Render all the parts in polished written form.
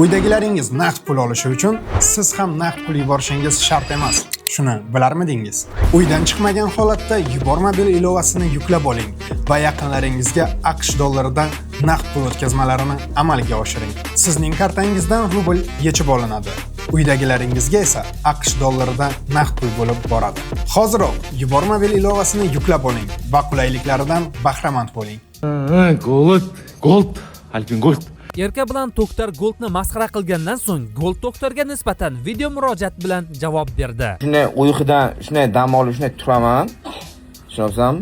Uydagilaringiz naqd pul olishi uchun siz ham naqd pul yuborishingiz shart emas. Shuni bilarmidingiz? Uydan chiqmagan holatda yuborma bil ilovasini yuklab oling va yaqinlaringizga AQSh dollaridan naqd pul o'tkazmalarini amalga oshiring. Sizning kartangizdan rubl yechib olinadi. Uydagilaringizga esa AQSh dollaridan naqd pul bo'lib boradi. Hoziroq yuborma bil ilovasini yuklab oling va qulayliklaridan bahramand bo'ling. Gold, Alpin Gold. Erka bilan doktor Goldni masxara qilgandan so'ng Gold doktorga nisbatan video murojaat bilan javob berdi. Shunday uyqudan, shunday dam olib, shunday turaman. Tushunasizmi?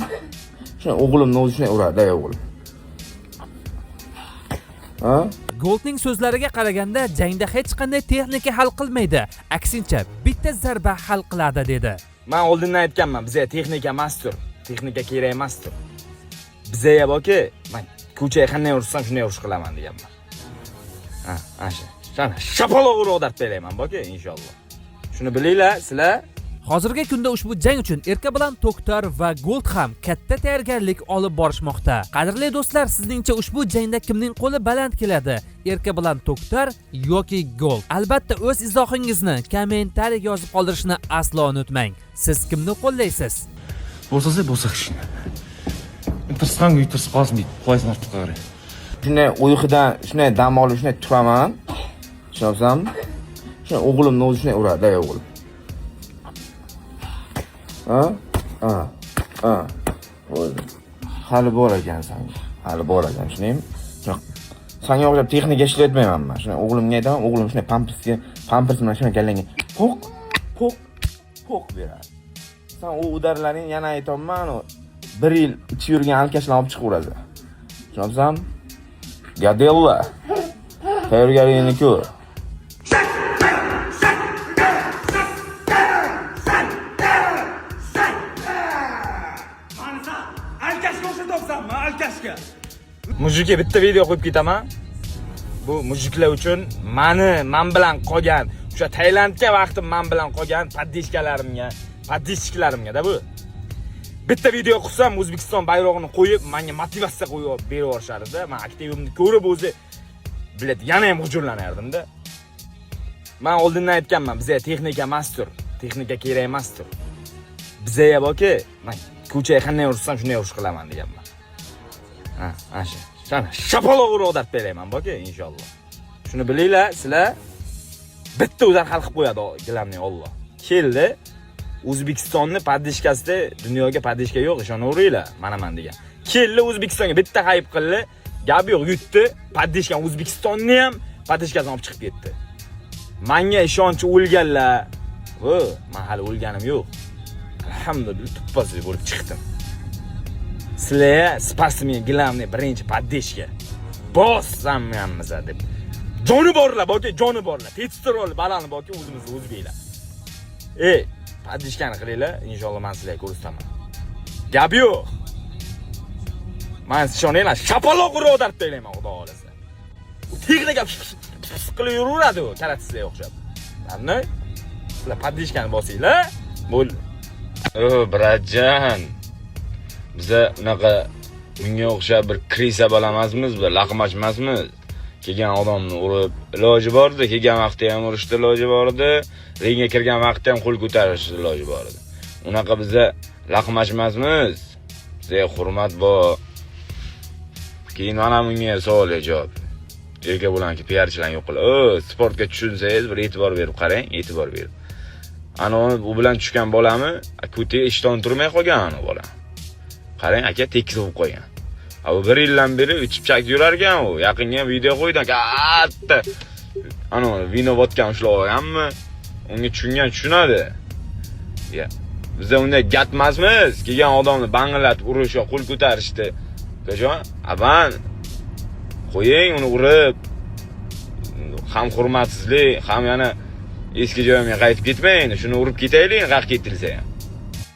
Shunday o'g'limni o'zi shunday uradi, o'g'lim. Ha? Goldning so'zlariga qaraganda jangda hech qanday texnika hal qilmaydi, aksincha bitta zarba hal qiladi dedi. Men oldindan aytganman, bizga texnika emasdir. Texnika kerak emasdir. Bizga borki, men ko'chaga qanday ursam shunday urish qilaman deganman. Ha, asha. Sana shapaloq urib deb berayman borki, inshaalloh. Shuni bilinglar, sizlar. Hozirgi kunda ushbu jang uchun Erka bilan doktor va Gold ham katta tayyorgarlik olib borishmoqda. Qadrli do'stlar, sizningcha ushbu jangda kimning qo'li baland keladi? Erka bilan doktor yoki Gold? Albatta o'z izohingizni kommentariyaga yozib qoldirishni aslo unutmang. Siz kimni qo'llaysiz? Bo'lsa kishini. Tirsqan uy tirs qolsin deydi. Qo'ysin ortiq qarang. Shunday uyqudan, shunday dam olib, shunday turaman. Tushunasizmi? Shunday o'g'limni o'zi shunday uradi, o'g'lim. Ha. Hali bor ekansan. Hali bor ekan, shuningmi? Senga o'xshab texnika ishlatmayman men. Shunday o'g'limga aytaman, o'g'lim shunday pampers bilan shunday kallangga poq beradi. Sen u udarlaring yana aytaman, 1 yil ichib yurgan alkashlarni olib chiqib uradi. Tushunasizmi? Gadella. Tayyorgarligini ko'r. Mujikga bitta video qo'yib ketaman. Bu mujiklar uchun men bilan qolgan, o'sha Tailandga vaqtim men bilan qolgan podishchiklarimga bu. Bitta video qilsam O'zbekiston bayrog'ini qo'yib, menga motivatsiya qo'yib berib yuborishadi-da. Men aktivimni ko'rib o'zi bilet yana ham hujurlanardim-da. Men oldindan aytganman, bizga texnika emasdir. Texnika kerak emasdir. Bizga borki, men ko'chaga qanday ursam shunday urish qilaman deganman. Ha, asha. Sana shapaloq urib deb berayman borki, inshaalloh. Shuni bilinglar, sizlar bitta o'zar hal qilib qo'yadi gilamni Alloh. Keldi. O'zbekistonni podishkasida dunyoga podishka yo'q, ishonaveringlar, men degan. Keldi O'zbekistonga bitta hayb qildi, gap yo'q, yutdi, podishkan O'zbekistonni ham podishkasini olib chiqib ketdi. Menga ishonchi o'lganlar. Men hali o'lganim yo'q. Alhamdulillah, tuppasiz bo'lib chiqdim. Sizlar sportsmen gilamni birinchi podishka. Bossammiz deb. Joni borlar, borki, joni borlar. Testosterol balani borki, o'zimizni o'zbeklar. Podishkani qilinglar, inshaalloh men sizlarga ko'rsataman. Gap yo'q. Men ishoninglar, shapaloq urib deb berayman, xudo xolasa. U texnika qilib yuraveradi u, karatsizga o'xshab. Qanday? Sizlar podishkani bosinglar, bo'ldi. Bratjon. Biza unaqa bunga o'xshab bir krisa balamasmiz, bir laqmash emasmiz. Kelgan odamni urib, iloji bordi, kelgan vaqtda ham urishdi, iloji bordi, ringga kirgan vaqtda ham qo'l ko'tarish iloji bordi. Unaqa biza laqmash emasmiz. Bizga hurmat bor. Keyin mana bunga savol javob. Erka bilanki piarchilarni yo'q qilib, sportga tushunsangiz bir e'tibor berib qarang, e'tibor berib. Ana u bilan tushgan bolami, ko'tiga ishton turmay qolgan ana bola. Qarang, aka tekis bo'lib qo'ygan. Bu 1 yildan beri ichib chak yurar ekan u. Yaqinga video qo'ydan katta. Ana vino vodkani ushlab olganmi? Unga tushunadi. Ya, biz unday gatmasmiz. Kelgan odamni banglatib urish yoki qo'l ko'tarishdi. Qajon, aban qo'ying uni urib. Ham hurmatsizlik, ham yana eski joyimga qaytib ketmaydi. Shuni urib ketaylik, qaq ketilsa ham.